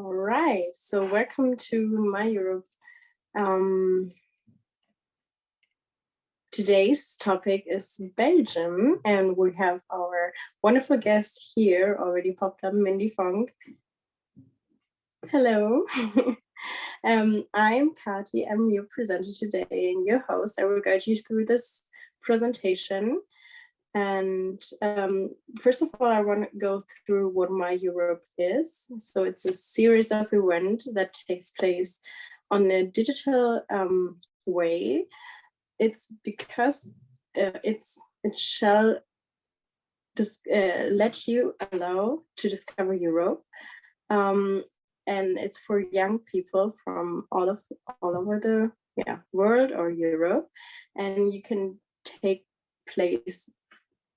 All right, so welcome to My Europe. Today's topic is Belgium, and we have our wonderful guest here, already popped up, Mindy Vonck. Hello. I'm Kati, I'm your presenter today and your host. I will guide you through this presentation. And first of all, I want to go through what My Europe is. So it's a series of events that takes place on a digital way. It's because it shall let you allow to discover Europe. And it's for young people from all over the world or Europe. And you can take place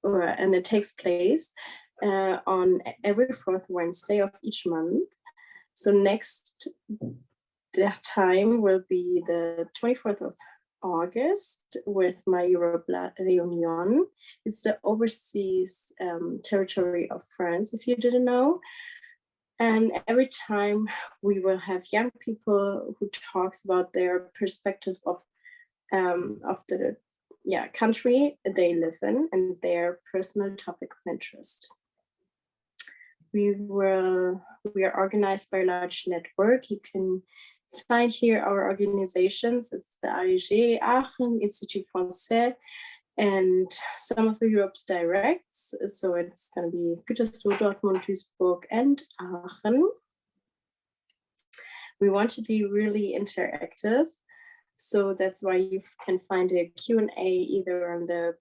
and it takes place on every fourth Wednesday of each month. So next time will be the 24th of August with My Europe Reunion. It's the overseas territory of France, if you didn't know. And every time we will have young people who talks about their perspective of the country they live in and their personal topic of interest. We are organized by a large network. You can find here our organizations. It's the AEG, Aachen, Institut Français, and some of the Europe's directs. So it's going to be Gütersloh, Dortmund, Duisburg, and Aachen. We want to be really interactive. So that's why you can find a Q&A either on the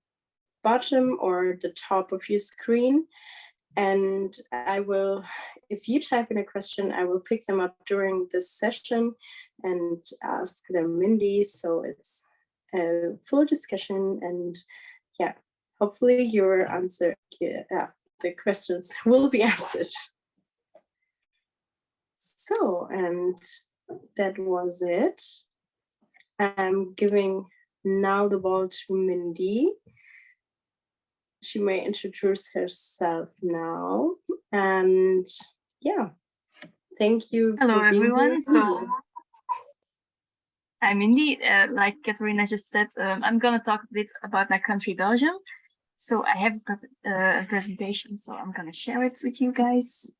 bottom or the top of your screen. And I will, if you type in a question, I will pick them up during this session and ask them Mindy. So it's a full discussion, and hopefully your answer, the questions will be answered. So, and that was it. I'm giving now the ball to Mindy. She may introduce herself now. And thank you. Hello, everyone. So I'm Mindy. Like Katharina just said, I'm going to talk a bit about my country, Belgium. So I have a presentation, so I'm going to share it with you guys.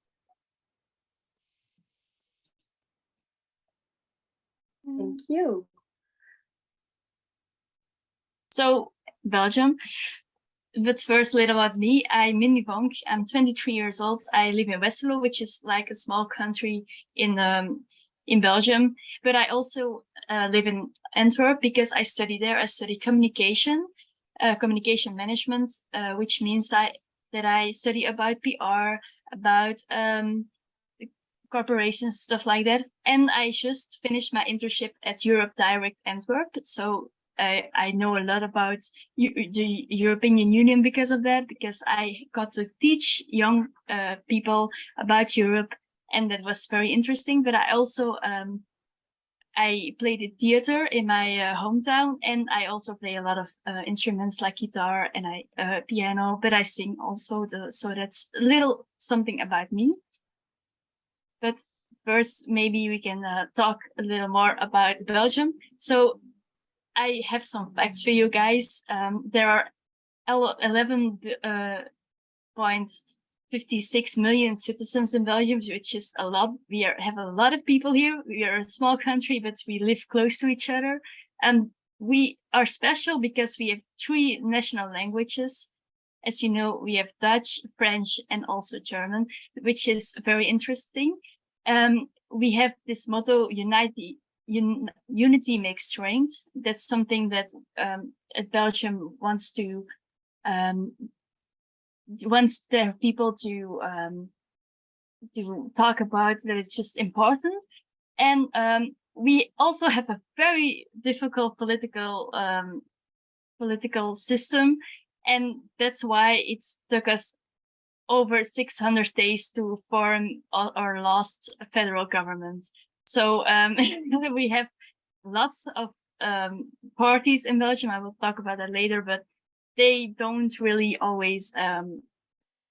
Thank you. So, Belgium. But first, a little about me. I'm Mindy Vonck. I'm 23 years old. I live in Westerlo, which is like a small country in Belgium. But I also live in Antwerp because I study there. I study communication management, which means that I study about PR, about corporations, stuff like that. And I just finished my internship at Europe Direct Antwerp. So I know a lot about the European Union because of that, because I got to teach young people about Europe, and that was very interesting. But I also I played the theater in my hometown, and I also play a lot of instruments like guitar and piano, but I sing also. So that's a little something about me. But first, maybe we can talk a little more about Belgium. So I have some facts for you guys. There are 11.56 million citizens in Belgium, which is a lot. We have a lot of people here. We are a small country, but we live close to each other. And we are special because we have 3 national languages. As you know, we have Dutch, French, and also German, which is very interesting. We have this motto, unity makes strength. That's something that Belgium wants their people to talk about, that it's just important. And we also have a very difficult political system, and that's why it took us over 600 days to form our last federal government. So we have lots of parties in Belgium. I will talk about that later, but they don't really always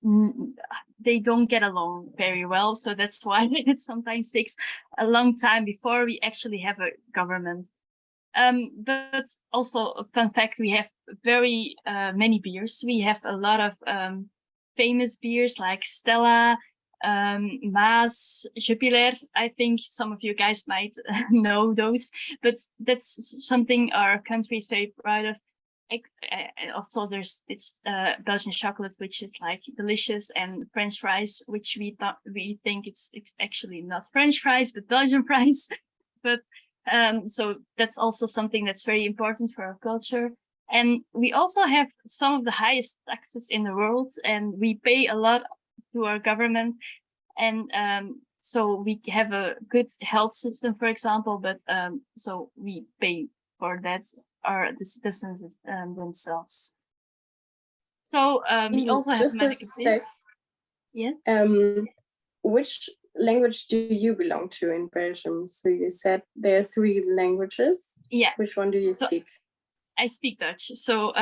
they don't get along very well. So that's why it sometimes takes a long time before we actually have a government. But also a fun fact, we have very many beers. We have a lot of famous beers like Stella, Maas, Jupiler. I think some of you guys might know those, but that's something our country is very proud of. Also, there's Belgian chocolate, which is like delicious, and French fries, which we think it's actually not French fries but Belgian fries. But so that's also something that's very important for our culture. And we also have some of the highest taxes in the world, and we pay a lot to our government. And so we have a good health system, for example, but so we pay for that, the citizens themselves. So we also have sec. Yes. Which language do you belong to in Belgium? So you said there are 3 languages. Yeah. Which one do you speak? I speak Dutch, so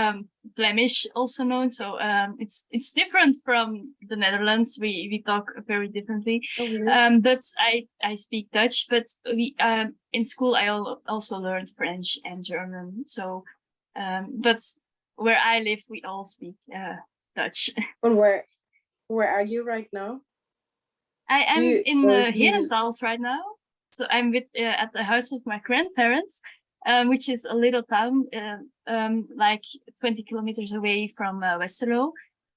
Flemish also known. So it's different from the Netherlands. We talk very differently. Oh, really? But I speak Dutch. But we in school I also learned French and German. So but where I live, we all speak Dutch. And where are you right now? I am in Herentals right now. So I'm at the house of my grandparents, which is a little town, like 20 kilometers away from Westerlo.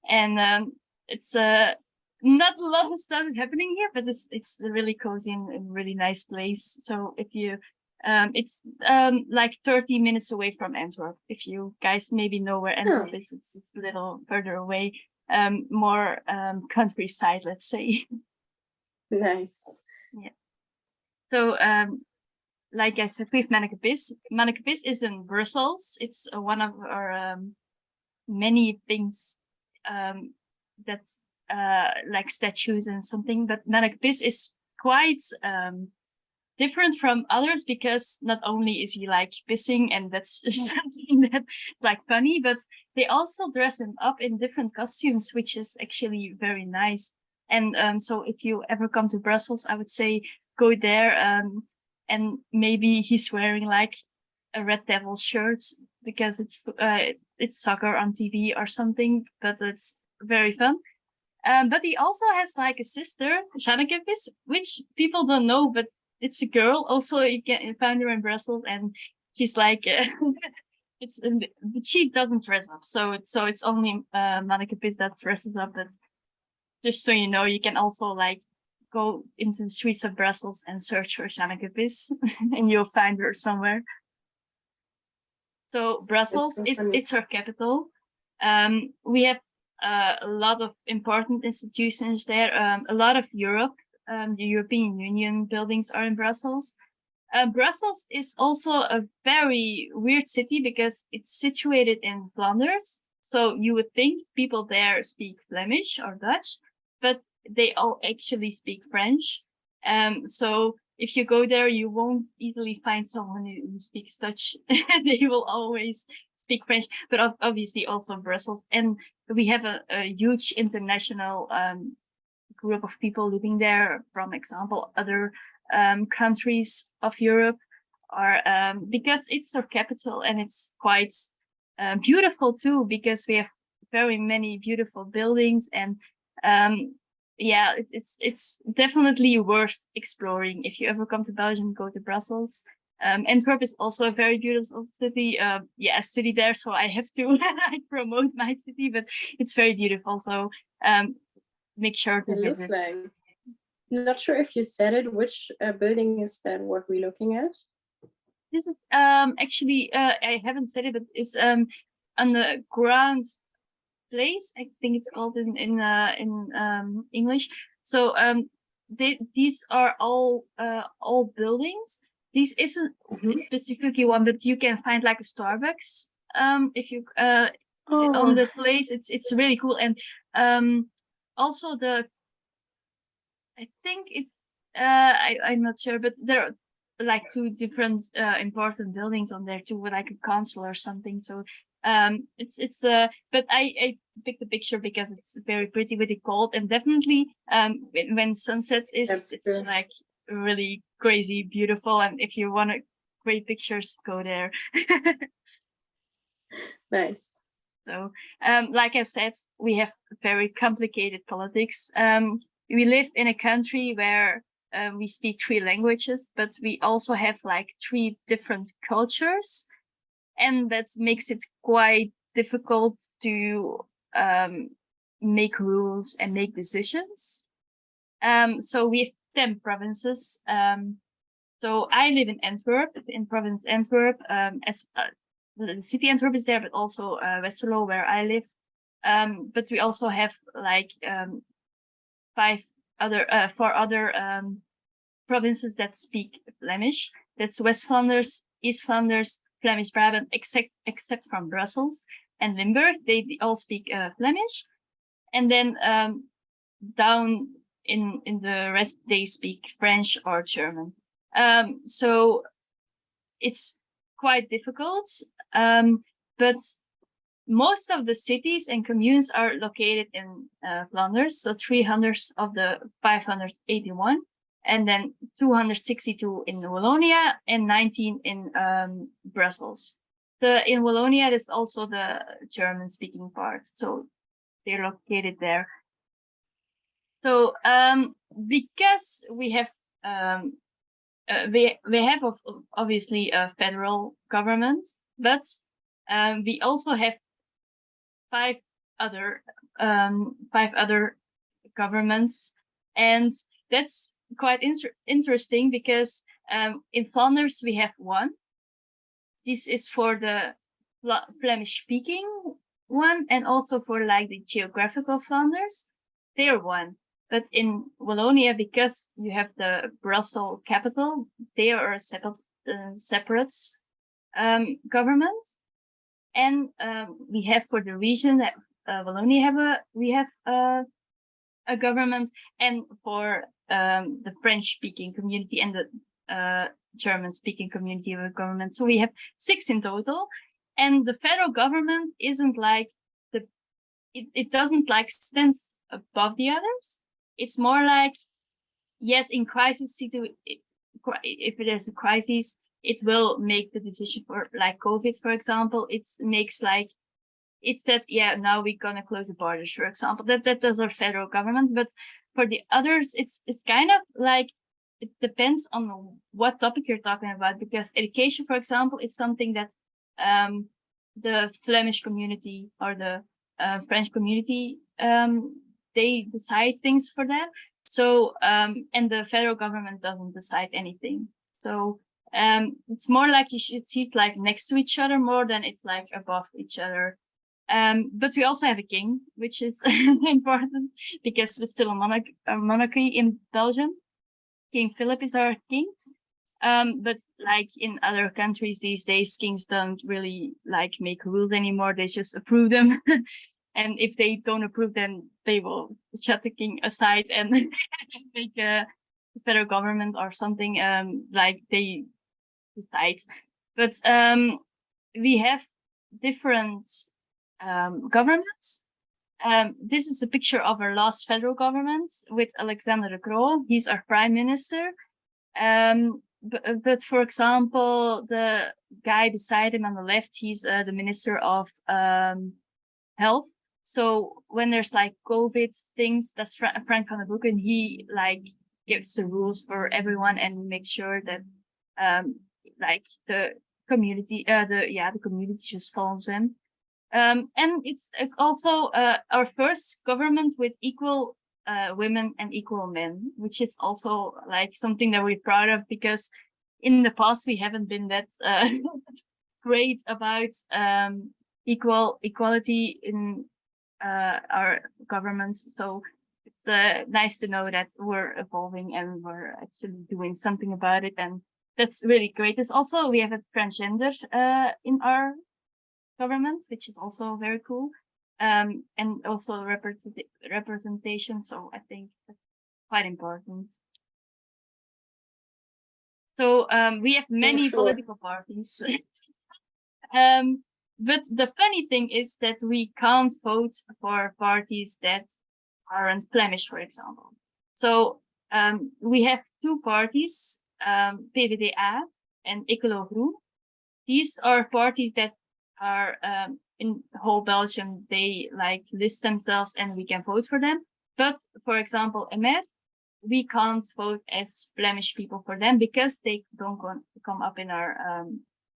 And it's not a lot of stuff happening here, but it's really cozy and really nice place. So if you, it's like 30 minutes away from Antwerp. If you guys maybe know where Antwerp is, it's a little further away, more countryside, let's say. Nice. Yeah. So like I said, we have Mannekepis. Mannekepis is in Brussels. It's one of our many things that's like statues and something. But Mannekepis is quite different from others, because not only is he like pissing, and that's something that's like funny, but they also dress him up in different costumes, which is actually very nice. And so if you ever come to Brussels, I would say go there. And maybe he's wearing like a Red Devil shirt, because it's soccer on TV or something, but it's very fun. But he also has like a sister, Jannekepis, which people don't know, but it's a girl. Also, you can find her in Brussels, and she's like, but she doesn't dress up. So it's only Mannekepis that dresses up. But just so you know, you can also like go into the streets of Brussels and search for Jannekepis, and you'll find her somewhere. So Brussels it's her capital. We have a lot of important institutions there. A lot of Europe, the European Union buildings are in Brussels. Brussels is also a very weird city because it's situated in Flanders. So you would think people there speak Flemish or Dutch, but they all actually speak French. So if you go there, you won't easily find someone who speaks Dutch. They will always speak French, but obviously also Brussels. And we have a huge international group of people living there, from example, other countries of Europe, or because it's our capital, and it's quite beautiful too, because we have very many beautiful buildings. And yeah, it's definitely worth exploring. If you ever come to Belgium, go to Brussels. Antwerp is also a very beautiful city. Yeah, I study there, so I have to promote my city, but it's very beautiful. So make sure to visit. Looks like. Not sure if you said it. Which building is that? What we're looking at? This is actually I haven't said it, but it's on the ground place. I think it's called in English. So these are all buildings. This isn't specifically one, but you can find like a Starbucks if you on the place. It's really cool. And also I think it's I'm not sure, but there are like 2 different important buildings on there too, with like a council or something. So But I picked the picture because it's very pretty with the cold, and definitely when sunset is, it's like really crazy beautiful. And if you want great pictures, go there. Nice. So, like I said, we have very complicated politics. We live in a country where we speak 3 languages, but we also have like 3 different cultures, and that makes it quite difficult to make rules and make decisions. So we have 10 provinces. So I live in Antwerp, in province Antwerp, as the city Antwerp is there, but also Westerlo, where I live. But we also have like 4 other provinces that speak Flemish. That's West Flanders, East Flanders, Flemish Brabant, except from Brussels and Limburg. They all speak Flemish. And then down in the rest, they speak French or German. So it's quite difficult. But most of the cities and communes are located in Flanders. So 300 of the 581. And then 262 in Wallonia and 19 in Brussels. In Wallonia, there's also the German-speaking part, so they're located there. So because we have obviously a federal government, but we also have 5 other governments, and that's quite interesting because in Flanders we have 1. This is for the Flemish speaking one, and also for like the geographical Flanders, they're 1. But in Wallonia, because you have the Brussels capital, they are a separate government. And we have for the region that Wallonia we have a government, and for the French-speaking community and the German-speaking community of a government. So we have 6 in total, and the federal government isn't like it doesn't like stand above the others. It's more like, yes, in crisis if there's a crisis, it will make the decision for like COVID, for example. It said, yeah, now we're gonna close the borders, for example. That does our federal government. But for the others, it's kind of like it depends on what topic you're talking about, because education, for example, is something that the Flemish community or the French community they decide things for that. So and the federal government doesn't decide anything. So it's more like you should see it like next to each other more than it's like above each other. But we also have a king, which is important because we're still a monarchy in Belgium. King Philip is our king. But like in other countries these days, kings don't really like make rules anymore. They just approve them. And if they don't approve, then they will shut the king aside and make a federal government or something like they decide. But we have different governments. This is a picture of our last federal government with Alexander de Croo. He's our prime minister. But for example, the guy beside him on the left, he's the minister of health. So when there's like COVID things, that's Frank van den Broek, and he like gives the rules for everyone and makes sure that like the community, the community just follows them. And it's also our first government with equal women and equal men, which is also like something that we're proud of, because in the past we haven't been that great about equality in our governments. So it's nice to know that we're evolving and we're actually doing something about it, and that's really great. There's also, we have a transgender in our government, which is also very cool, and also representation. So I think that's quite important. So we have many political parties. but the funny thing is that we can't vote for parties that aren't Flemish, for example. So we have two parties, PvdA and Ecolo Groen. These are parties that are in whole Belgium. They like list themselves and we can vote for them. But for example, MR, we can't vote as Flemish people for them because they don't come up in our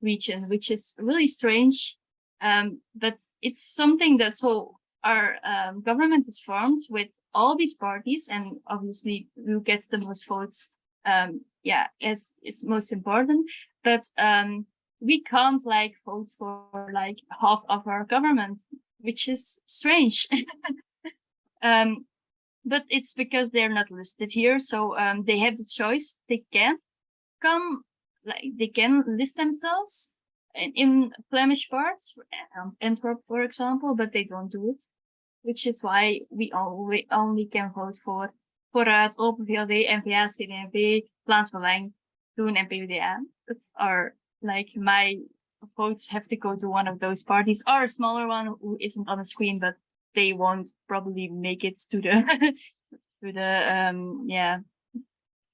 region, which is really strange. But it's something that, so our government is formed with all these parties, and obviously who gets the most votes, is most important. But we can't like vote for like half of our government, which is strange. But it's because they're not listed here, so they have the choice. They can they can list themselves in Flemish parts, Antwerp, for example, but they don't do it, which is why we only can vote for Vooruit, Open VLD, N-VA, CD&V, Vlaams Belang, Groen, and PvdA. That's like my votes have to go to one of those parties, or a smaller one who isn't on the screen, but they won't probably make it to the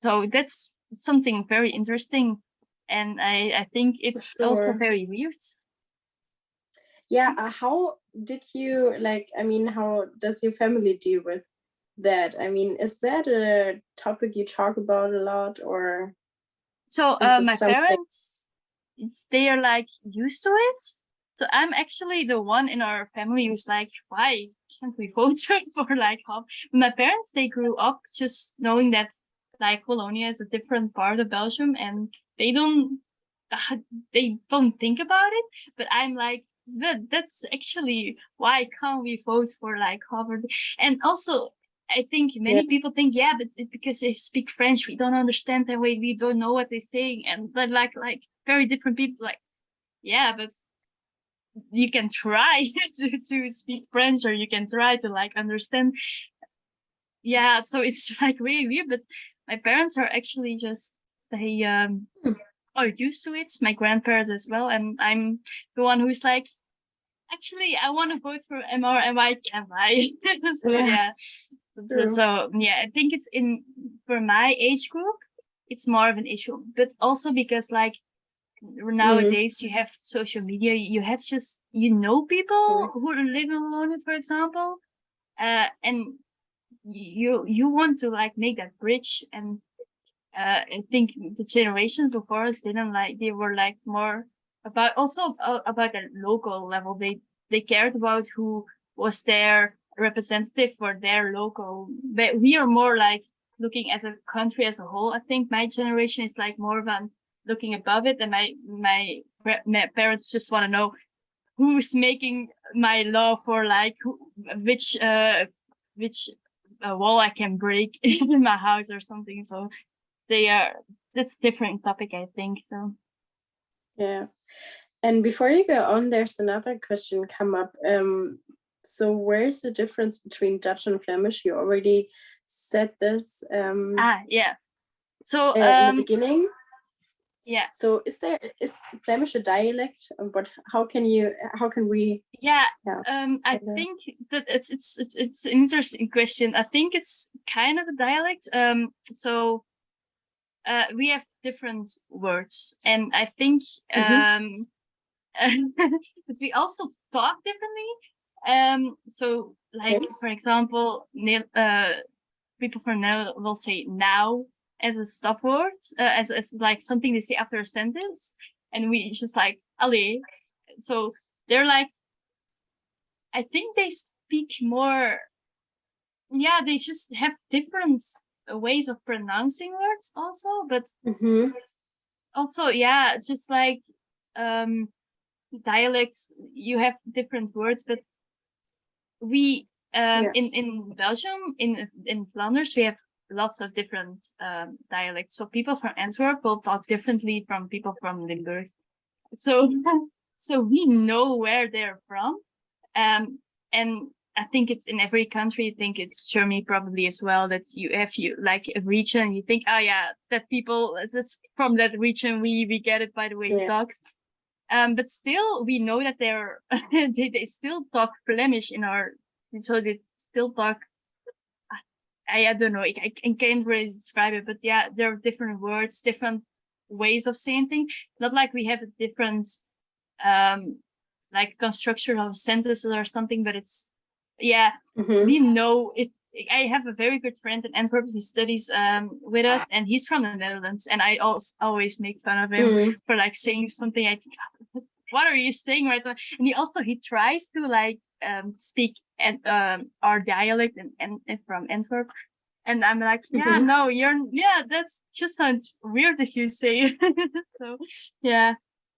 So that's something very interesting, and I think it's also very weird. Yeah, how did you how does your family deal with that? I mean, is that a topic you talk about a lot, or? So my parents, they are like used to it. So I'm actually the one in our family who's like, why can't we vote for like half? My parents, they grew up just knowing that like Wallonia is a different part of Belgium, and they don't think about it. But I'm like, that's actually, why can't we vote for like Harvard? And also, I think many people think, yeah, but it's because they speak French, we don't understand that way, we don't know what they're saying, and but like very different people, like, yeah, but you can try to speak French, or you can try to like understand. Yeah, so it's like really weird, but my parents are actually just, they are used to it, my grandparents as well, and I'm the one who's like, actually I want to vote for MR, and why can't I? So yeah. So yeah, I think it's for my age group, it's more of an issue, but also because like nowadays you have social media, you have just, people who live in Wallonia, for example, and you want to like make that bridge. And I think the generations before us didn't like, they were like more about also about the local level. They cared about who was their representative for their local, but we are more like looking as a country as a whole. I think my generation is like more about looking above it, and my parents just want to know who's making my law for like which wall I can break in my house or something. So that's different topic, I think. So yeah. And before you go on, there's another question come up. So where's the difference between Dutch and Flemish? You already said this. Yeah. So in the beginning. Yeah. So is Flemish a dialect? But how can we? Yeah. I think that it's an interesting question. I think it's kind of a dialect. So we have different words, and I think but we also talk differently. So like for example, people from now will say now as a stop word, as like something they say after a sentence, and we just like allee. So they're like, I think they speak more. Yeah, they just have different ways of pronouncing words also, but also, yeah, it's just like dialects, you have different words, but we in Belgium, in Flanders, we have lots of different dialects. So people from Antwerp will talk differently from people from Limburg. So so we know where they're from. And I think it's in every country. I think it's Germany probably as well, that you like a region, you think, oh yeah, that people, that's from that region, we get it by the way he talks. But still, we know that they're they still talk Flemish so they still talk. I don't know. I can't really describe it, but yeah, there are different words, different ways of saying things. Not like we have a different like construction of sentences or something, but it's we know if. I have a very good friend in Antwerp. He studies with us, and he's from the Netherlands. And I always make fun of him for like saying something. I think, what are you saying right now? And he tries to like speak our dialect and from Antwerp. And I'm like, no, that's just sounds weird if you say it. So yeah.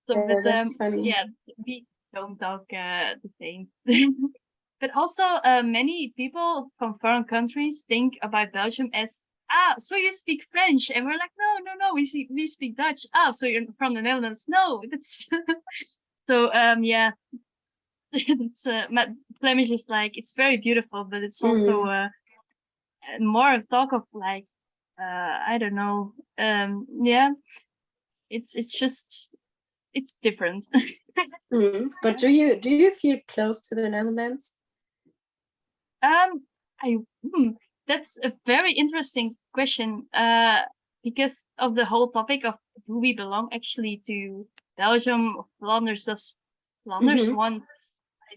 So that's funny. we don't talk the same. But also, many people from foreign countries think about Belgium as, so you speak French, and we're like, no, we speak Dutch. So you're from the Netherlands? No, that's so it's Flemish is like, it's very beautiful, but it's also more of talk of like, I don't know, it's different. But do you feel close to the Netherlands? That's a very interesting question, because of the whole topic of do we belong actually to Belgium or Flanders? Does Flanders want?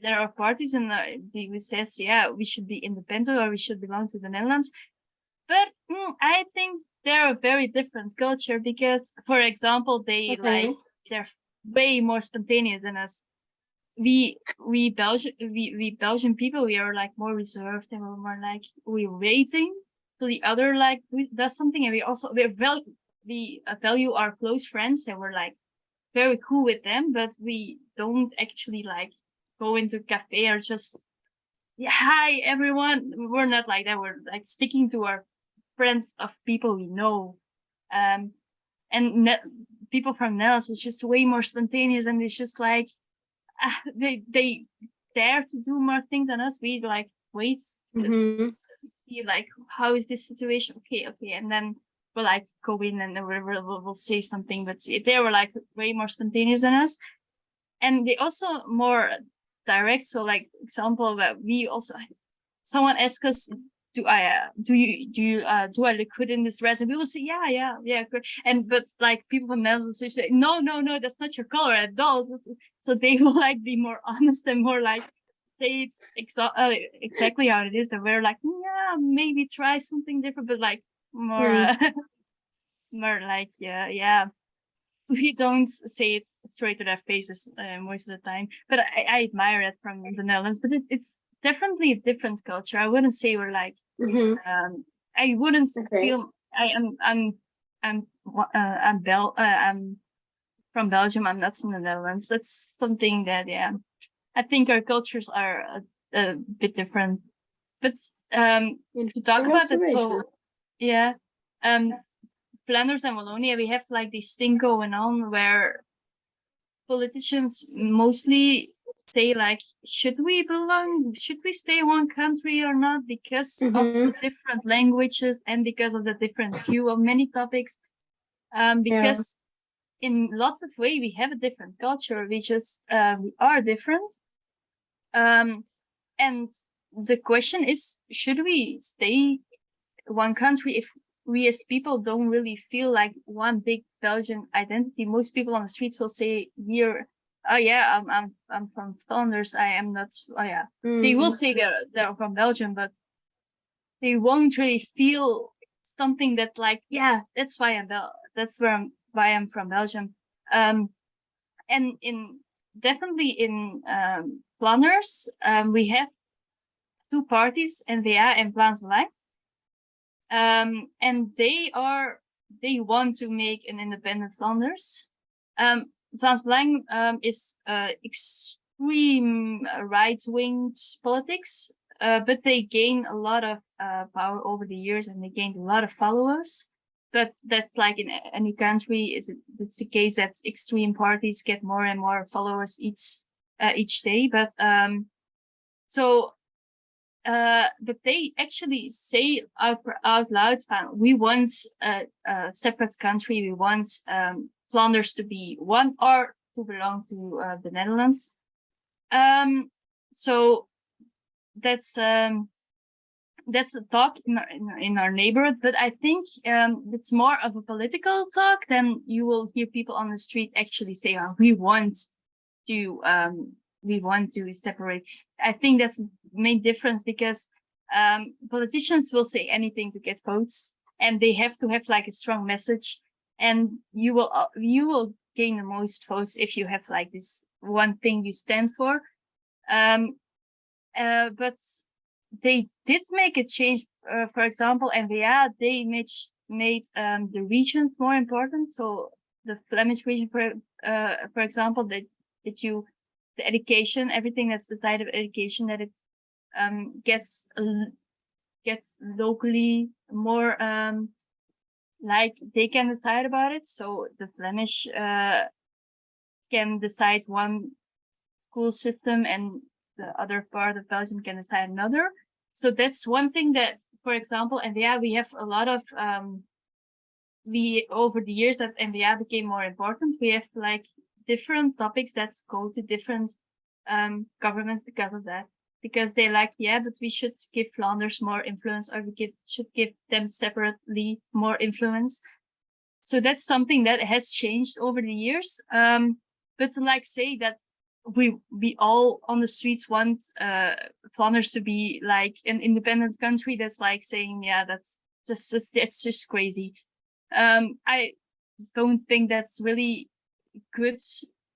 There are parties in who says, we should be independent or we should belong to the Netherlands. But I think they're a very different culture because, for example, they're way more spontaneous than us. We Belgian people, we are like more reserved and we're more like we're waiting till the other like does something, and we value our close friends and we're like very cool with them, but we don't actually like go into cafe or just hi everyone. We're not like that. We're like sticking to our friends of people we know, and people from Netherlands is just way more spontaneous, and it's just like they dare to do more things than us. We like wait, see like how is this situation? Okay, and then we'll like go in and we'll say something. But they were like way more spontaneous than us, and they also more direct. So like example that we also someone asks us, do I look good in this dress? And we will say, yeah, good. And but like people from Netherlands they say, no, that's not your color at all. So they will like be more honest and more like say it's exactly how it is. And we're like, maybe try something different, but like more more like we don't say it straight to their faces most of the time. But I admire it from the Netherlands. But it's definitely a different culture. I wouldn't say we're like I wouldn't feel I'm from Belgium. I'm not from the Netherlands. That's something that I think our cultures are a bit different. But to talk about it, so Flanders and Wallonia, we have like this thing going on where politicians mostly say like, should we stay one country or not, because of the different languages and because of the different view of many topics, because in lots of ways we have a different culture. We just we are different, and the question is, should we stay one country if we as people don't really feel like one big Belgian identity? Most people on the streets will say I'm from Flanders. I am not. They will say they're from Belgium, but they won't really feel something that like, that's why why I'm from Belgium. And definitely in Flanders, we have two parties, N-VA and Vlaams Belang. And they want to make an independent Flanders. Vlaams Belang is extreme right-wing politics, but they gain a lot of power over the years, and they gained a lot of followers. But that's like in any country, it's the case that extreme parties get more and more followers each day. But but they actually say out loud, we want a separate country. We want Flanders to be one, or to belong to the Netherlands. So that's a talk in our neighborhood, but I think it's more of a political talk than you will hear people on the street actually say, oh, we want to separate. I think that's the main difference, because politicians will say anything to get votes, and they have to have like a strong message, and you will gain the most votes if you have like this one thing you stand for. But they did make a change. For example, NVA, they made the regions more important. So the Flemish region, for example, that the education, everything that's the type of education, that it gets locally more, like they can decide about it. So the Flemish can decide one school system, and the other part of Belgium can decide another. So that's one thing that, for example, NVA, we have a lot of over the years that NVA became more important, we have like different topics that go to different governments because of that. Because they like, yeah, but we should give Flanders more influence, or we should give them separately more influence. So that's something that has changed over the years. But to like say that we all on the streets want Flanders to be like an independent country, that's like saying, yeah, that's just crazy. I don't think that's really good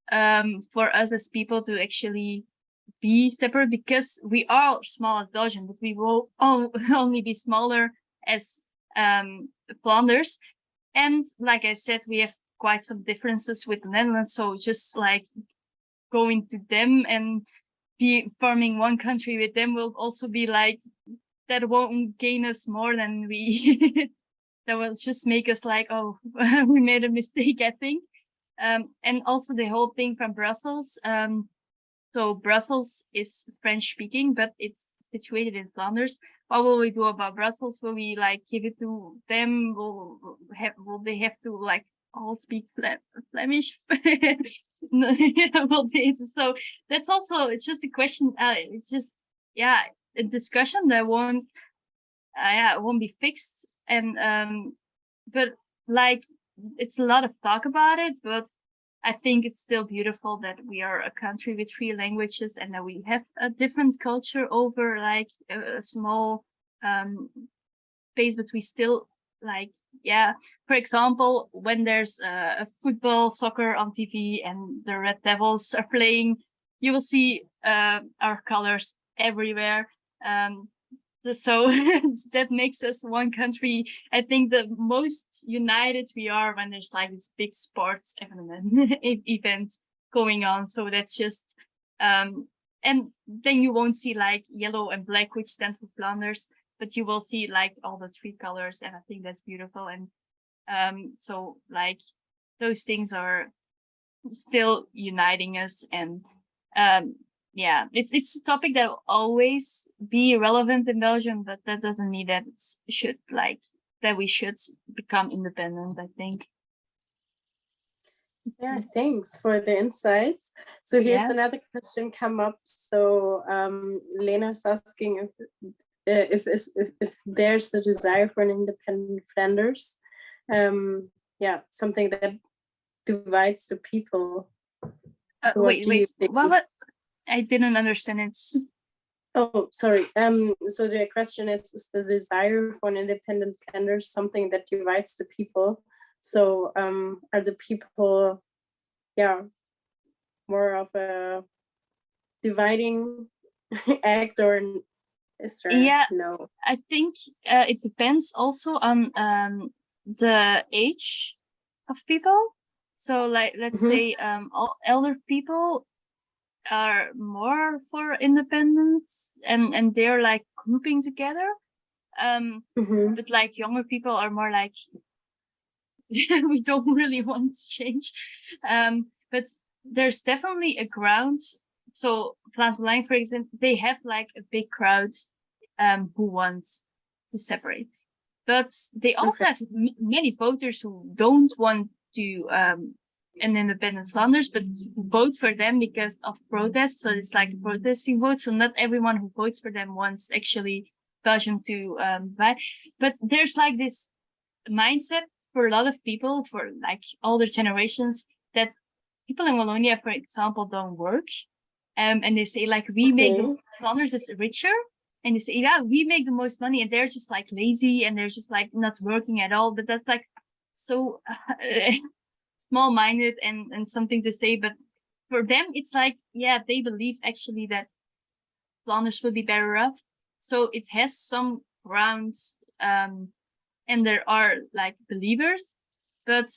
for us as people to actually be separate, because we are small as Belgium, but we will only be smaller as Flanders. And like I said, we have quite some differences with the Netherlands. So just like going to them and be forming one country with them will also be like, that won't gain us more than we that will just make us like, oh, we made a mistake, I think. And also the whole thing from Brussels. So Brussels is French speaking, but it's situated in Flanders. What will we do about Brussels? Will we like give it to them? Will they have to like all speak Flemish? Will they? So that's also, it's just a question. It's just, yeah, a discussion that won't be fixed. And but like, it's a lot of talk about it, but I think it's still beautiful that we are a country with 3 languages, and that we have a different culture over like a small space, but we still like, yeah. For example, when there's a football, soccer on TV and the Red Devils are playing, you will see our colors everywhere. So that makes us one country. I think the most united we are when there's like this big sports events going on. So that's just, and then you won't see like yellow and black, which stands for Flanders, but you will see like all the 3 colors. And I think that's beautiful. And so like those things are still uniting us. And yeah, it's a topic that will always be relevant in Belgium, but that doesn't mean that we should become independent, I think. Yeah, thanks for the insights. So here's another question come up. So Lena's asking if there's a desire for an independent Flanders. Yeah, something that divides the people. So wait. What? I didn't understand it. Oh, sorry. So the question is the desire for an independent Flanders something that divides the people? So are the people, yeah, more of a dividing act, or is there no? I think it depends also on the age of people. So like, let's say all elder people are more for independence, and they're like grouping together. But like younger people are more like, we don't really want to change. But there's definitely a ground. So Vlaams Belang, for example, they have like a big crowd who wants to separate. But they also have many voters who don't want to an independent Flanders, but vote for them because of protests. So it's like a protesting vote. So not everyone who votes for them wants actually Belgium to buy. But there's like this mindset for a lot of people, for like older generations, that people in Wallonia, for example, don't work. And they say like, we make the Flanders is richer. And they say, yeah, we make the most money, and they're just like lazy, and they're just like not working at all. But that's like so small-minded and something to say. But for them, it's like, yeah, they believe actually that Flanders will be better off. So it has some grounds, and there are like believers, but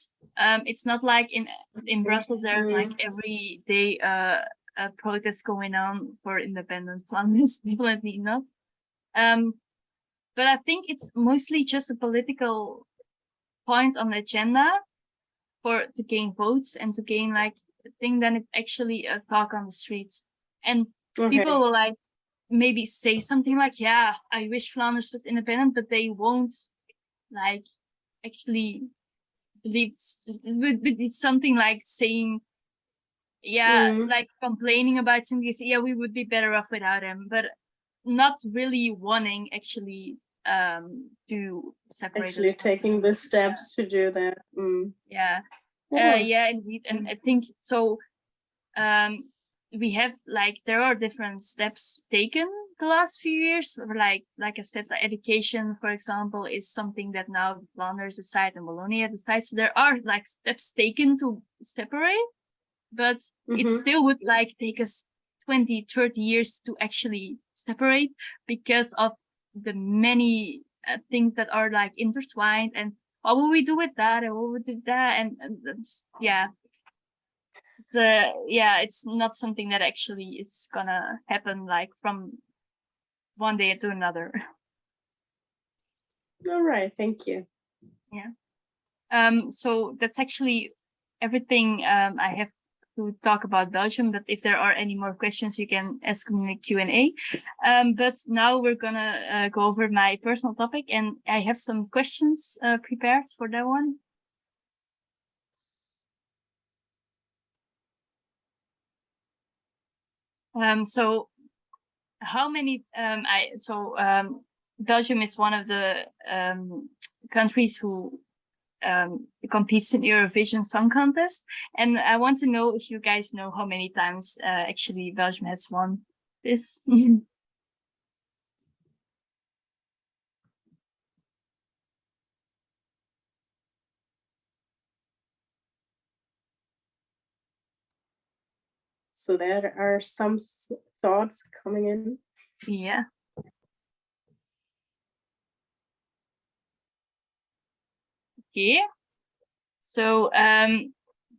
it's not like in Brussels there's like every day a protest going on for independent Flanders. Definitely not. But I think it's mostly just a political point on the agenda to gain votes and to gain like a thing. Then it's actually a talk on the streets, and people will like maybe say something like, yeah, I wish Flanders was independent, but they won't like actually believe it's something like saying, yeah, like complaining about something, say, yeah, we would be better off without him, but not really wanting actually to separate actually taking the steps to do that. Yeah, indeed. And I think so we have like, there are different steps taken the last few years. Like I said, the education, for example, is something that now Flanders decide and Wallonia decides. So there are like steps taken to separate, but it still would like take us 20-30 years to actually separate because of the many things that are like intertwined, and what will we do with that, and what would do that, and that's, it's not something that actually is gonna happen like from one day to another. All right, thank you. So that's actually everything I have to talk about Belgium, but if there are any more questions, you can ask me in the Q&A. But now we're gonna go over my personal topic, and I have some questions prepared for that one. So how many, Belgium is one of the countries who competes in Eurovision Song Contest, and I want to know if you guys know how many times actually Belgium has won this. So there are some thoughts coming in. Yeah. Okay. So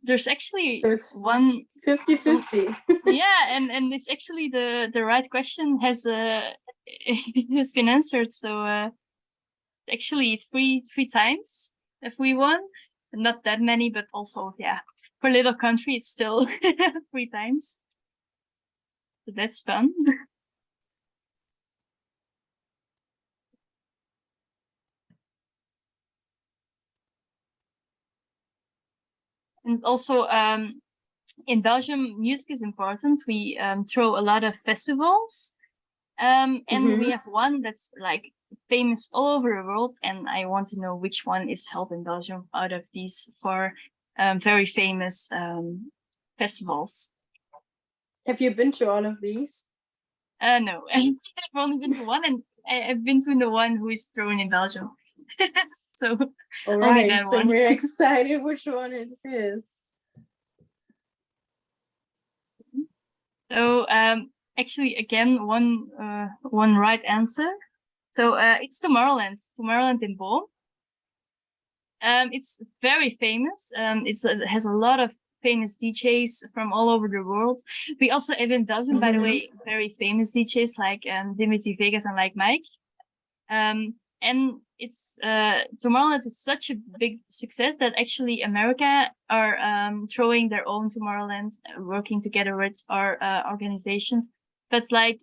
there's actually it's one 50-50. Yeah, and it's actually the right question has has been answered. So actually three times if we won. Not that many, but also for a little country it's still 3 times. So that's fun. And also in Belgium, music is important. We throw a lot of festivals, and we have one that's like famous all over the world, and I want to know which one is held in Belgium out of these 4 very famous festivals. Have you been to all of these? No, I've only been to one, and I've been to the one who is thrown in Belgium. So all right, so one. We're excited which one it is. So actually, again, one right answer. So it's Tomorrowland in Boom. It's very famous. It has a lot of famous DJs from all over the world. We also have in Belgium, by the way, very famous DJs like Dimitri Vegas and like Mike. And it's Tomorrowland is such a big success that actually America are throwing their own Tomorrowland, working together with our organizations. But like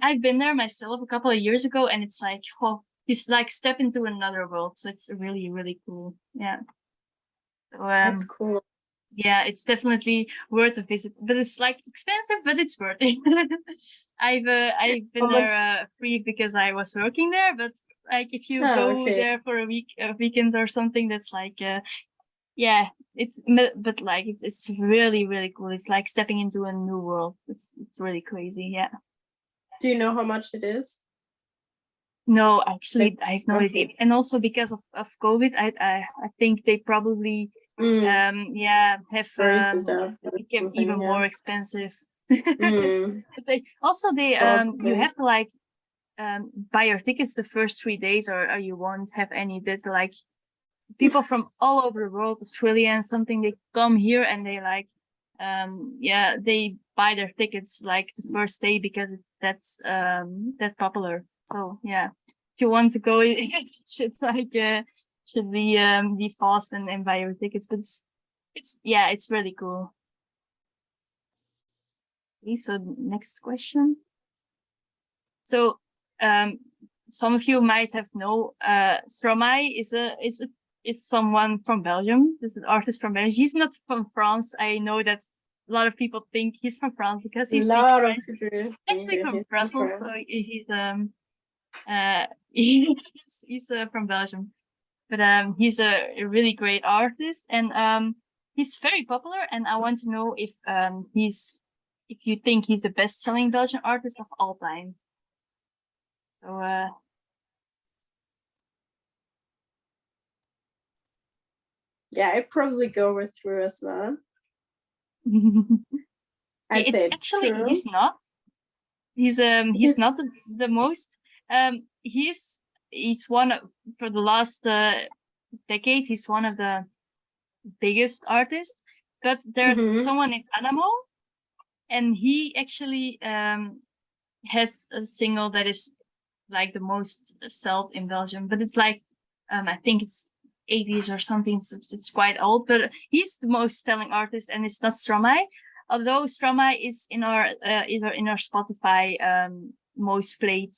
I've been there myself a couple of years ago, and it's like, oh, you like step into another world. So it's really, really cool. Yeah. So, that's cool. yeah, it's definitely worth a visit, but it's like expensive, but it's worth it. I've been there free because I was working there, but like if you go there for a weekend or something, that's like yeah, but like it's really really cool. It's like stepping into a new world. It's really crazy. Yeah. Do you know how much it is? No, actually, I have no idea. And also because of COVID, I think they probably have become even more expensive. But you have to like buy your tickets the first 3 days, or you won't have any. That like people from all over the world, Australia and something, they come here and they like they buy their tickets like the first day because that's popular. So yeah, if you want to go, it should like should be fast and buy your tickets. But it's really cool. Okay, so next question. So some of you might have know Stromae is someone from Belgium. This is an artist from Belgium. He's not from France. I know that a lot of people think he's from France because he's actually from Brussels. So he's he's from Belgium, but he's a really great artist, and he's very popular. And I want to know if you think he's the best-selling Belgian artist of all time. So yeah, I'd probably go with Drew as well. I'd say it's actually true. He's not. He's not the most. He's one of, for the last decade. He's one of the biggest artists. But there's someone in Panama, and he actually has a single that is like the most sold in Belgium. But it's like I think it's 80s or something, so it's quite old, but he's the most selling artist, and it's not Stromae. Although Stromae is in our Spotify most played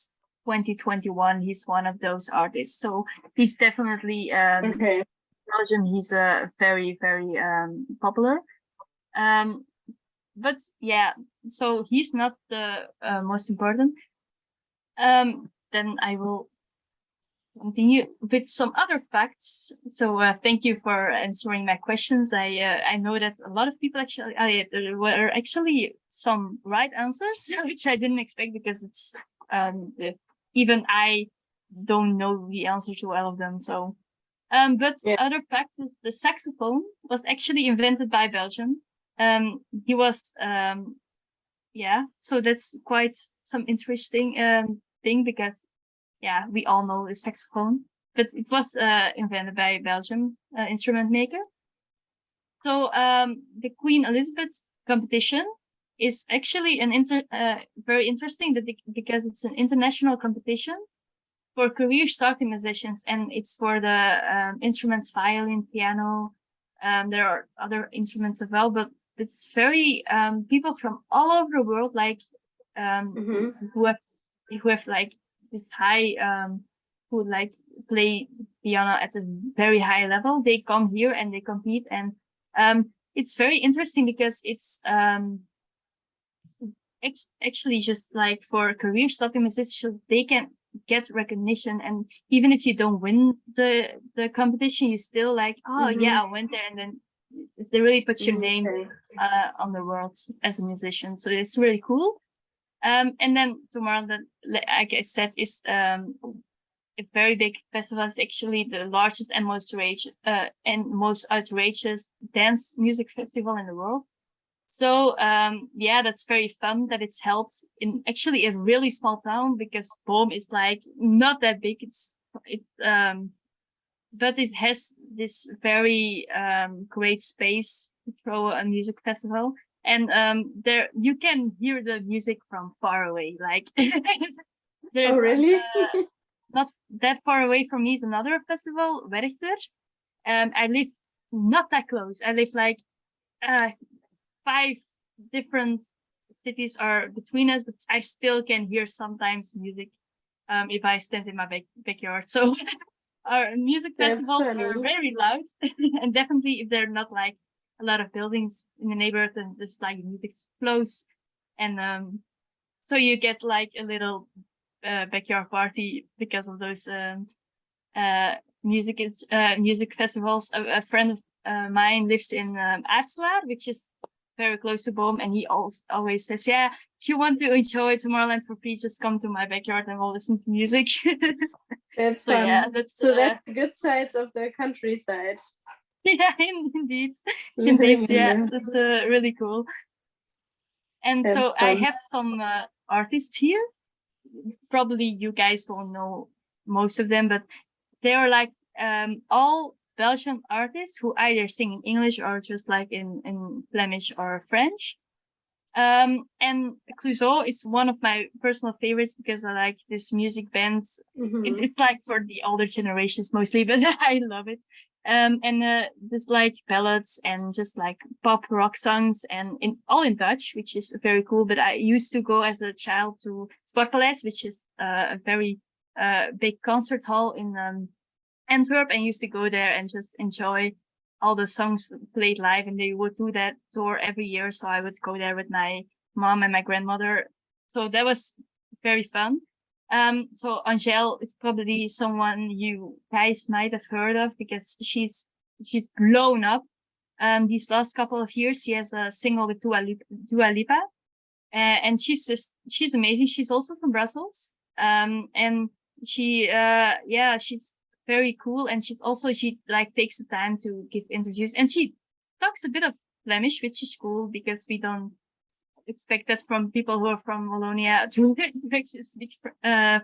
2021. He's one of those artists, so he's definitely Belgium. He's very very popular. But yeah, so he's not the most important. Then I will continue with some other facts. So thank you for answering my questions. I know that a lot of people actually there were actually some right answers, which I didn't expect because it's even I don't know the answer to all of them. So other facts is the saxophone was actually invented by Belgium. He was so that's quite some interesting thing because yeah, we all know the saxophone, but it was invented by a Belgian instrument maker. So the Queen Elizabeth competition is actually very interesting because it's an international competition for career starting musicians, and it's for the instruments violin, piano. There are other instruments as well, but it's very people from all over the world, like who have like this high who like play piano at a very high level. They come here and they compete, and it's very interesting because it's actually just like for career starting musicians, they can get recognition, and even if you don't win the competition, you still like, oh yeah, I went there, and then they really put your name on the world as a musician. So it's really cool. And then tomorrow, like I said, is a very big festival. It's actually the largest and most outrageous dance music festival in the world. So that's very fun that it's held in actually a really small town, because Boom is like not that big. But it has this very great space to throw a music festival. And there you can hear the music from far away. Like there's really? Not that far away from me is another festival, Werchter. I live not that close. I live like 5 different cities are between us, but I still can hear sometimes music if I stand in my backyard. So our music festivals are very loud, and definitely if they're not like a lot of buildings in the neighborhood, and just like music flows, and so you get like a little backyard party because of those music festivals. A friend of mine lives in Aartselaar, which is very close to Boom, and he always says, yeah, if you want to enjoy Tomorrowland for free, just come to my backyard and we'll listen to music. That's so fun. yeah, that's the good sides of the countryside. Yeah, indeed. Yeah, that's really cool. And that's so fun. I have some artists here. Probably you guys won't know most of them, but they are like all Belgian artists who either sing in English or just like in Flemish or French. And Clouseau is one of my personal favorites because I like this music band. It's like for the older generations mostly, but I love it. And there's like ballads and just like pop rock songs and all in Dutch, which is very cool. But I used to go as a child to Sportpaleis, which is a very big concert hall in Antwerp, and used to go there and just enjoy all the songs played live. And they would do that tour every year, so I would go there with my mom and my grandmother. So that was very fun. So Angèle is probably someone you guys might have heard of because she's blown up. These last couple of years, she has a single with Dua Lipa, and she's amazing. She's also from Brussels, and she's very cool, and she like takes the time to give interviews, and she talks a bit of Flemish, which is cool because we don't expect that from people who are from Wallonia to actually speak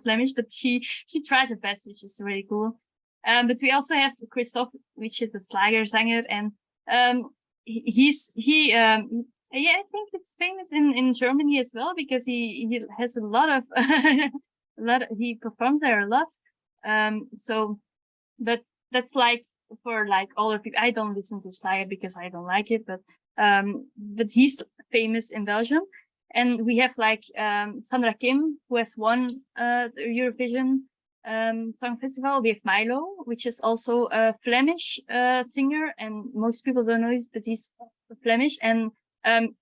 Flemish, but she tries her best, which is really cool. But we also have Christophe, which is a Slagerzanger, and I think it's famous in Germany as well because he has a lot of he performs there a lot. So but that's like for like older people. I don't listen to Slager because I don't like it, but he's famous in Belgium. And we have like Sandra Kim, who has won the Eurovision Song Festival. We have Milo, which is also a Flemish singer, and most people don't know this, but he's Flemish. And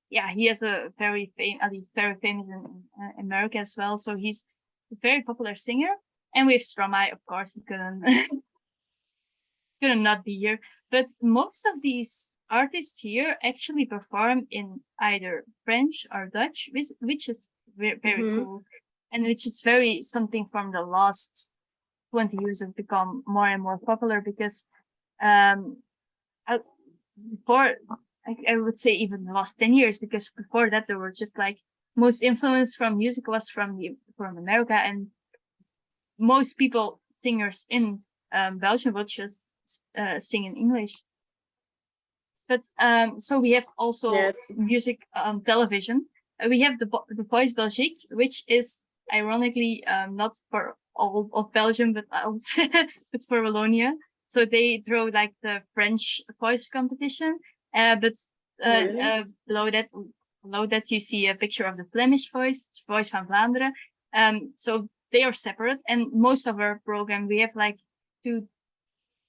he has a very famous in America as well. So he's a very popular singer. And we have Stromae, of course, he couldn't not be here. But most of these artists here actually perform in either French or Dutch, which is very cool, and which is very something from the last 20 years have become more and more popular because before, I would say even the last 10 years, because before that there were just like most influence from music was from America, and most people, singers in Belgium, would just sing in English. But so we have also music television. We have the Voice Belgique, which is ironically not for all of Belgium, but also but for Wallonia. So they throw like the French voice competition, but below that you see a picture of the Flemish voice van Vlaanderen. So they are separate, and most of our program we have like two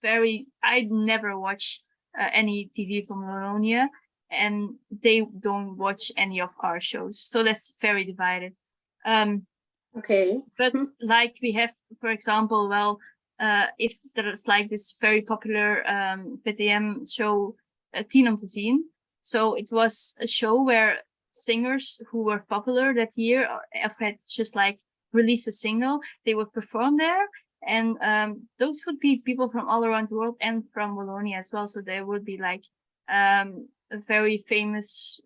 I never watch any TV from Wallonia, and they don't watch any of our shows, so that's very divided. Okay, but like we have, for example, if there's like this very popular PTM show, 10 om te zien. So it was a show where singers who were popular that year or had just like released a single, they would perform there. And those would be people from all around the world and from Wallonia as well. So there would be like a very famous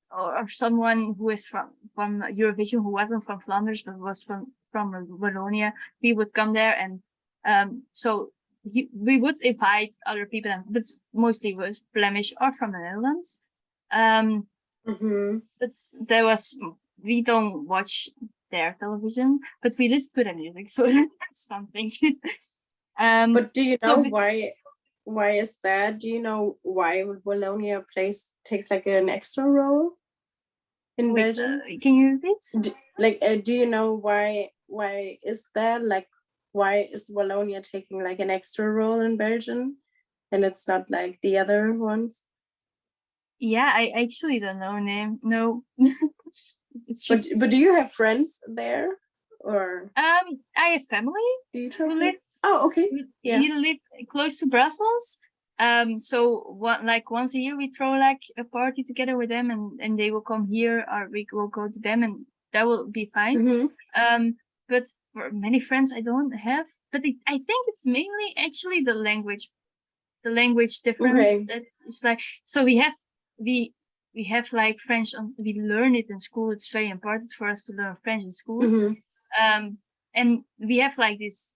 or someone who is from Eurovision who wasn't from Flanders but was from Wallonia. We would come there, and so we would invite other people, but mostly was Flemish or from the Netherlands. But we don't watch their television, but we listen to their music, so that's something. But do you know why is that? Do you know why Wallonia takes like an extra role in Belgium? Can you repeat? Do you know why is that? Like, why is Wallonia taking like an extra role in Belgium, and it's not like the other ones? Yeah, I actually don't know name. No. It's But just do you have friends there, or I have family do you who travel? live Oh, okay. Yeah. he live close to Brussels. So like once a year we throw like a party together with them, and they will come here, or we will go to them, and that will be fine. Mm-hmm. But for many friends I don't have. But I think it's mainly actually the language difference. Okay. That it's like, so we have like French we learn it in school. It's very important for us to learn French in school. Mm-hmm. And we have like these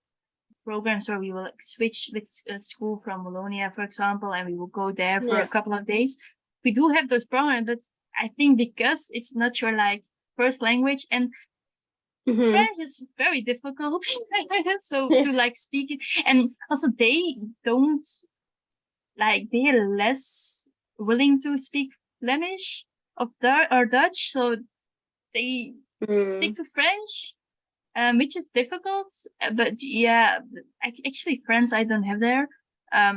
programs where we will like switch with school from Bologna, for example, and we will go there for a Yeah. couple of days. We do have those programs, but I think because it's not your like first language, and Mm-hmm. French is very difficult, so Yeah. to like speak it, and also they don't like, they're less willing to speak Flemish or Dutch, so they stick Mm. to French, which is difficult. But yeah, actually, friends I don't have there.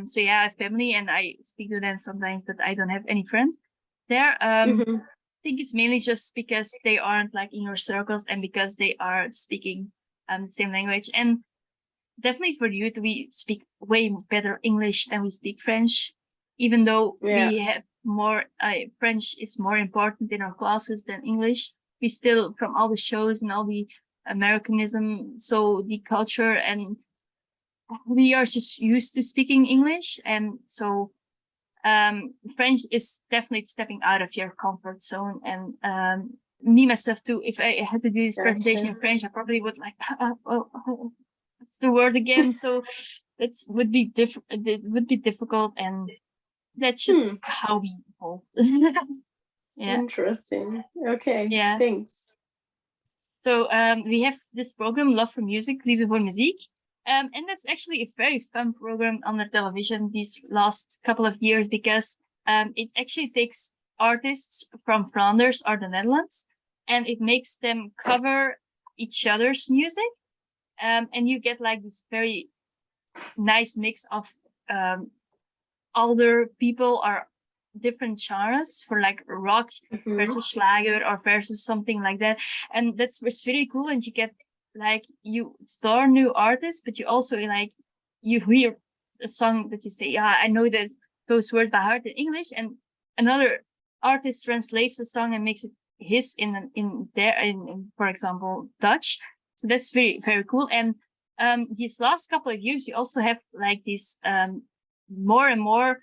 So yeah, I have family and I speak to them sometimes, but I don't have any friends there. Mm-hmm. I think it's mainly just because they aren't like in your circles, and because they are speaking the same language. And definitely for youth, we speak way better English than we speak French, even though Yeah. we have more, French is more important in our classes than English. We still, from all the shows and all the Americanism, so the culture, and we are just used to speaking English. And so French is definitely stepping out of your comfort zone. And me, myself too, if I had to do this presentation in Gotcha. French, I probably would like, that's the word again. So it would be it would be difficult, and that's just how we evolved. Yeah, Interesting. Okay. yeah. Thanks. So we have this program, Love for Music, Liefde voor Muziek. And that's actually a very fun program on the television these last couple of years, because it actually takes artists from Flanders or the Netherlands, and it makes them cover each other's music. And you get like this very nice mix of older people or different genres, for like rock Mm-hmm. versus Schlager or versus something like that. And that's what's really cool. And you get like, you explore new artists, but you also like, you hear a song that you say, yeah, I know that those words by heart in English, and another artist translates the song and makes it his in for example, Dutch. So that's very, very cool. And these last couple of years, you also have like these more and more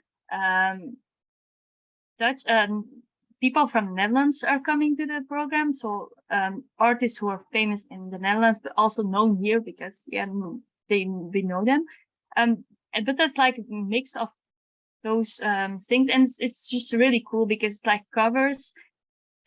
Dutch people from the Netherlands are coming to the program. So artists who are famous in the Netherlands, but also known here because we know them. But that's like a mix of those things, and it's just really cool because it's like covers,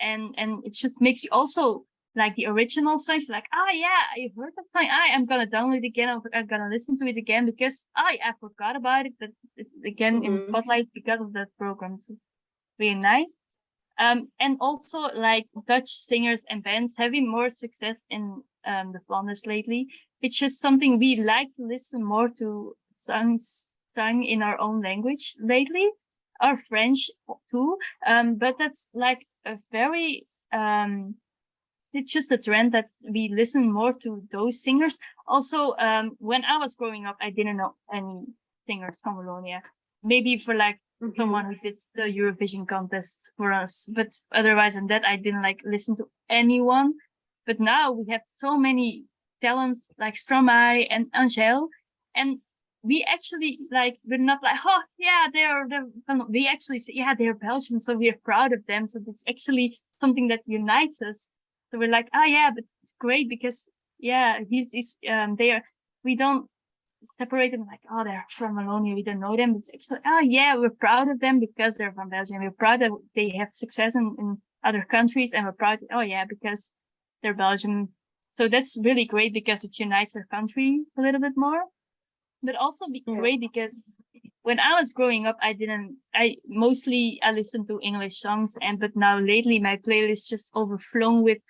and it just makes you also like the original songs, like, yeah, I heard that song, I'm gonna download it again, I'm gonna listen to it again, because I forgot about it, but it's again in the spotlight because of that program. It's really nice. And also like Dutch singers and bands having more success in the Flanders lately. It's just something we like to listen more to, songs sung in our own language lately, or French too. But that's like a very it's just a trend that we listen more to those singers. Also, when I was growing up, I didn't know any singers from Wallonia. Maybe for like someone who did the Eurovision contest for us, but otherwise than that, I didn't like listen to anyone. But now we have so many talents like Stromae and Angel, and we actually like, we're not like, oh yeah, we actually say, yeah, they're Belgian, so we're proud of them. So it's actually something that unites us. So we're like, yeah, but it's great because yeah, we don't separate them like, oh, they're from Wallonia, we don't know them. It's actually, yeah, we're proud of them because they're from Belgium. We're proud that they have success in other countries, and we're proud, yeah, because they're Belgian. So that's really great because it unites our country a little bit more. But also great because when I was growing up, I listened to English songs, but now lately my playlist just overflown with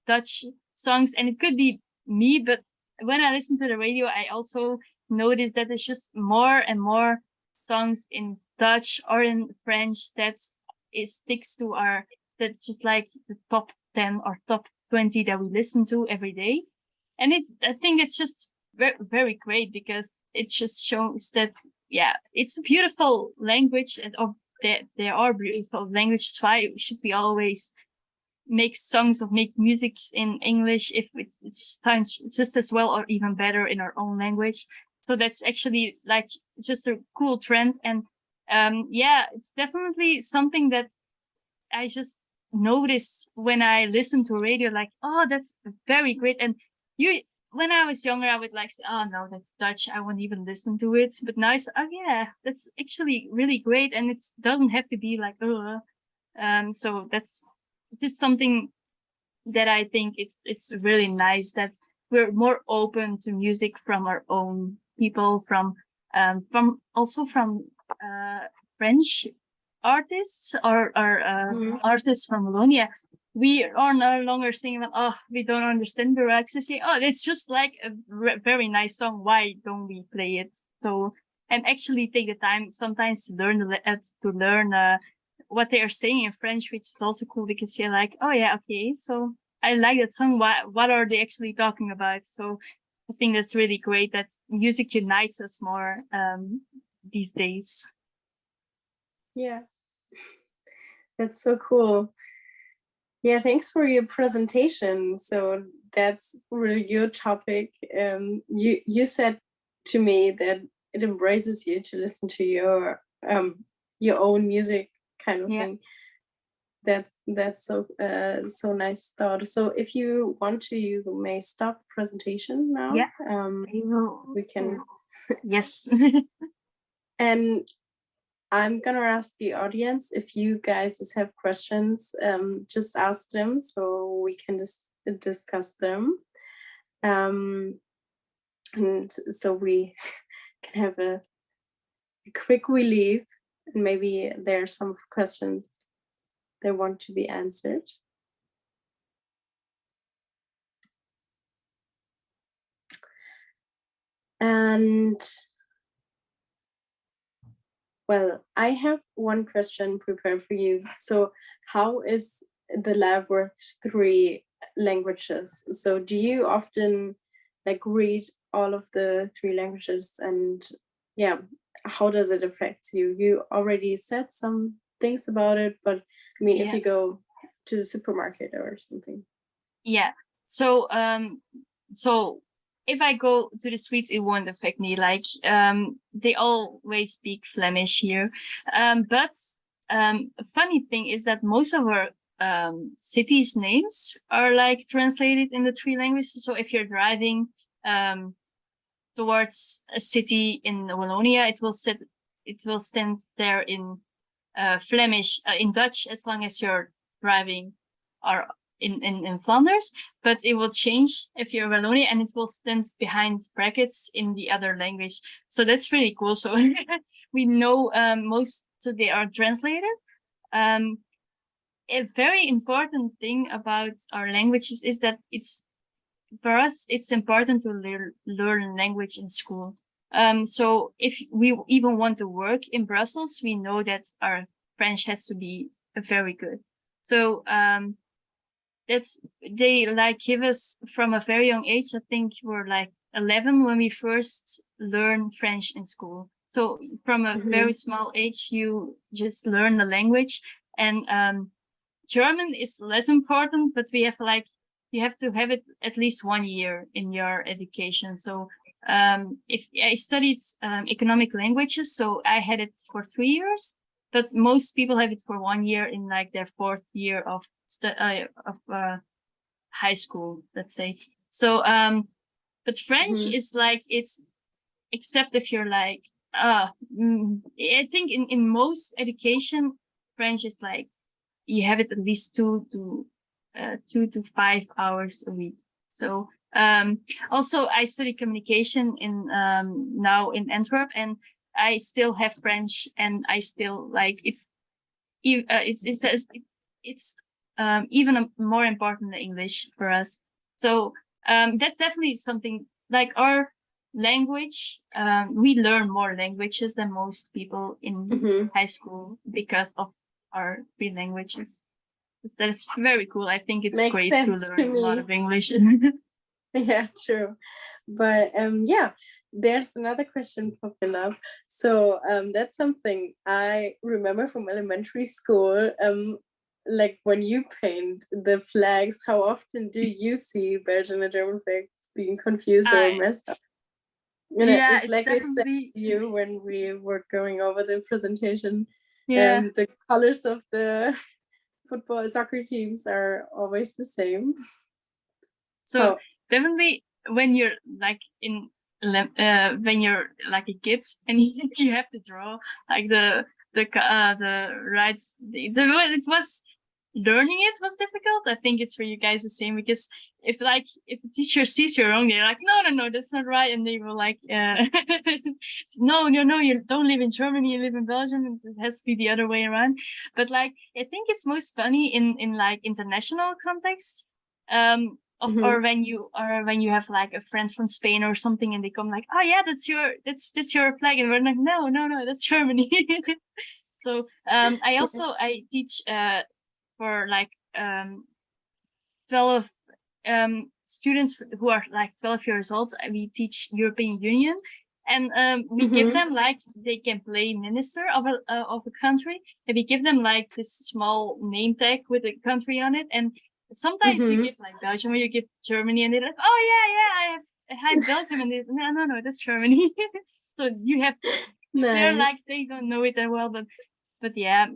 Dutch songs, and it could be me, but when I listen to the radio, I also notice that there's just more and more songs in Dutch or in French that it sticks to our, that's just like the top 10 or top 20 that we listen to every day. And I think it's just very, very great, because it just shows that, yeah, it's a beautiful language, and there are beautiful languages. Why should we always make songs or make music in English if it sounds just as well or even better in our own language? So that's actually like just a cool trend. And yeah, it's definitely something that I just notice when I listen to radio, like, oh, that's very great. And when I was younger, I would like say, oh no, that's Dutch, I won't even listen to it. But now it's, oh yeah, that's actually really great, and it doesn't have to be like, oh. So that's just something that I think it's really nice, that we're more open to music from our own people, from also from French artists or artists from Wallonia. We are no longer saying that, oh, we don't understand the lyrics. Say, oh, it's just like a very nice song. Why don't we play it? So, and actually take the time sometimes to learn what they are saying in French, which is also cool, because you're like, oh yeah, okay, so I like that song. What are they actually talking about? So I think that's really great that music unites us more these days. Yeah, that's so cool. Yeah, thanks for your presentation. So that's really your topic. You said to me that it embraces you to listen to your own music kind of thing. That's so nice thought. So if you want to, you may stop presentation now. Yeah. We can. Yes. And I'm gonna ask the audience if you guys have questions. Just ask them so we can discuss them. And so we can have a quick relief, and maybe there are some questions that want to be answered. And well, I have one question prepared for you. So how is the lab with 3 languages? So do you often like read all of the 3 languages, and yeah, how does it affect you? You already said some things about it, but I mean, if you go to the supermarket or something. Yeah. So so if I go to the Swedes, it won't affect me. Like they always speak Flemish here. But a funny thing is that most of our cities' names are like translated in the 3 languages. So if you're driving towards a city in Wallonia, it will stand there in Flemish, in Dutch, as long as you're driving or in Flanders, but it will change if you're Wallonia, and it will stand behind brackets in the other language. So that's really cool. So we know so they are translated. A very important thing about our languages is that for us, it's important to learn language in school. So if we even want to work in Brussels, we know that our French has to be very good. So they like give us from a very young age. I think we're like 11 when we first learn French in school. So from a very small age, you just learn the language. And German is less important, but you have to have it at least 1 year in your education. So if I studied economic languages, so I had it for 3 years, but most people have it for 1 year in like their 4th year of high school, let's say. So but French is like, it's, except if you're like I think in most education, French is like you have it at least 2 to 5 hours a week. So also I study communication in now in Antwerp, and I still have French, and I still like it's even more important than English for us. So that's definitely something like our language. We learn more languages than most people in high school because of our 3 languages. That's very cool. I think it's Makes great to sense learn to a lot me. of English. Yeah, true. But yeah, there's another question popping up. So that's something I remember from elementary school. Like when you paint the flags, how often do you see Belgian and German flags being confused or I messed up? And Yeah, it's it's like I said definitely to you when we were going over the presentation, yeah. the colors of the football soccer teams are always the same. So How? definitely when you're like when you're like a kid and you have to draw like the right it was learning it was difficult. I think it's for you guys the same, because if the teacher sees you wrong, they're like, no, that's not right, and they will like no, you don't live in Germany, you live in Belgium, it has to be the other way around. But like I think it's most funny in like international context, or when you have like a friend from Spain or something, and they come like, oh yeah, that's your flag, and we're like, no, that's Germany. So I teach for like 12 students who are like 12 years old. We teach European Union, and we give them like, they can play minister of a country, and we give them like this small name tag with a country on it. And sometimes you give like Belgium, or you give Germany, and they're like, oh yeah, I have Belgium, and they, no, that's Germany. So you have, they're like, Nice. they don't know it that well, but yeah,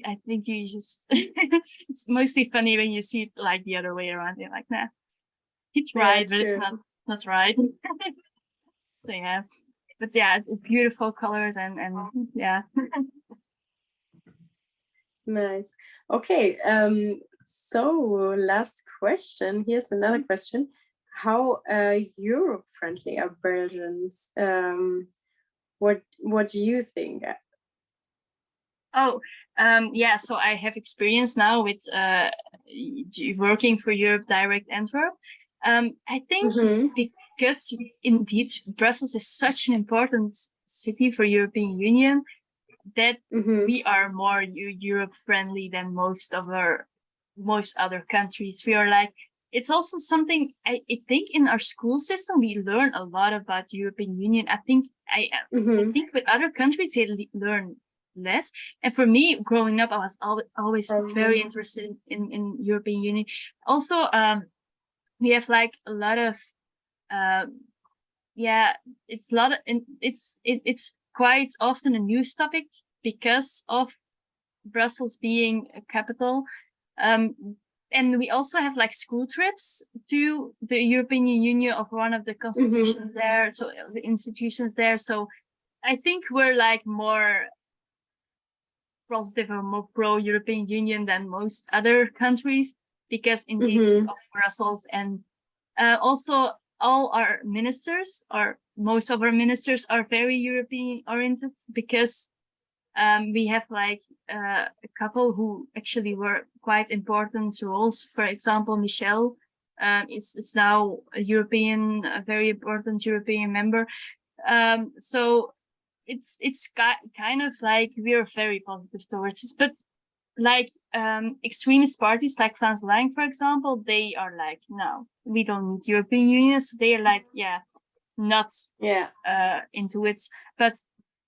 I think you just it's mostly funny when you see it like the other way around. You're like, nah, it's Yeah, right, but it's true. not right. So yeah, but yeah, it's beautiful colors and yeah. Nice. Okay. So last question. Here's another question. How Europe friendly are Belgians? What do you think? Oh, yeah. So I have experience now with working for Europe Direct Antwerp. I think because indeed Brussels is such an important city for European Union, that we are more Europe friendly than most other countries. We are like, it's also something I think in our school system we learn a lot about European Union. I think think with other countries they learn less. And for me, growing up, I was always very interested in European Union. Also, we have like a lot of yeah, it's a lot of, it's quite often a news topic because of Brussels being a capital. And we also have like school trips to the European Union of one of the constitutions there, so the institutions there. So I think we're like more positive or more pro-European Union than most other countries, because indeed of Brussels. And also all our ministers, or most of our ministers, are very European oriented, because we have like a couple who actually were quite important roles. For example, Michelle is now a very important European member. So it's kind of like we're very positive towards this. But like extremist parties like Frans Lang, for example, they are like, no, we don't need European Union. So they are like, yeah, not into it. But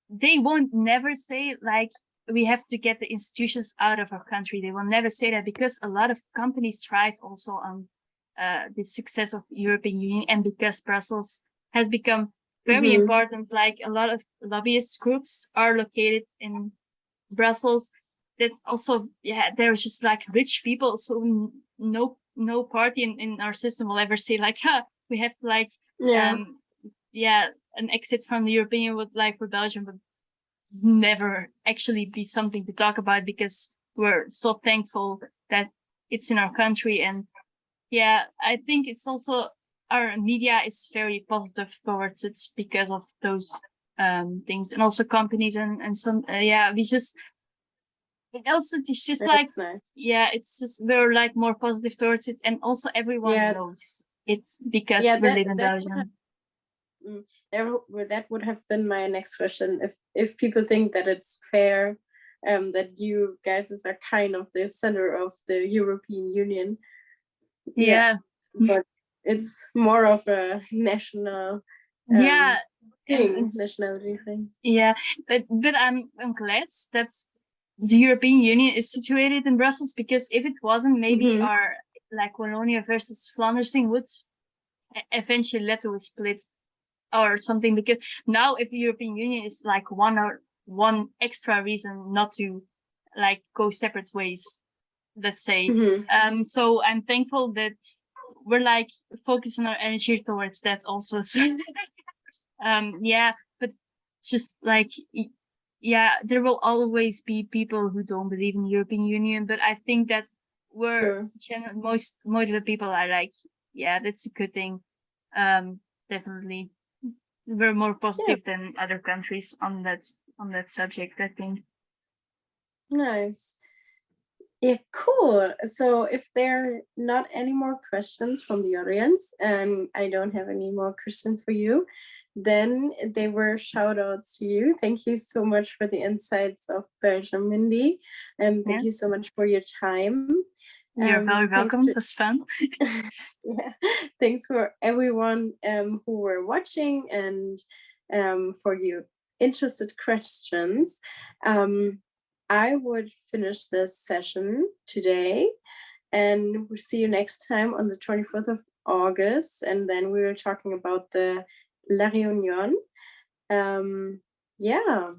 they won't never say like, we have to get the institutions out of our country. They will never say that, because a lot of companies thrive also on the success of European Union, and because Brussels has become very important. Like a lot of lobbyist groups are located in Brussels. That's also, yeah, there's just like rich people. So no party in our system will ever say like, we have to like an exit from the European would like for Belgium, but never actually be something to talk about, because we're so thankful that it's in our country. And yeah, I think it's also, our media is very positive towards it because of those things, and also companies and some we just, it also, it's just like, nice. yeah, it's just, we're like more positive towards it, and also everyone knows it's because we live in Belgium. That would have been my next question. If people think that it's fair that you guys are kind of the center of the European Union. Yeah. But it's more of a national Yeah. thing, nationality thing. Yeah, but I'm glad that the European Union is situated in Brussels, because if it wasn't, maybe our like Wallonia versus Flanders thing would eventually lead to a split or something. Because now, if the European Union is like one extra reason not to like go separate ways, let's say. So I'm thankful that we're like focusing our energy towards that also. So yeah, but just like yeah, there will always be people who don't believe in the European Union, but I think that most of the people are like, yeah, that's a good thing. Definitely, we're more positive than other countries on that subject, I think. Nice. Yeah, cool. So if there are not any more questions from the audience, and I don't have any more questions for you, then they were shout outs to you. Thank you so much for the insights of Belgium, Mindy. And thank you so much for your time. You're very welcome. It was fun. Yeah. Thanks for everyone who were watching, and for your interested questions. I would finish this session today, and we'll see you next time on the 24th of August. And then we were talking about the La Réunion. Yeah.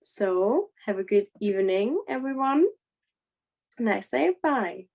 So have a good evening, everyone. And I say bye.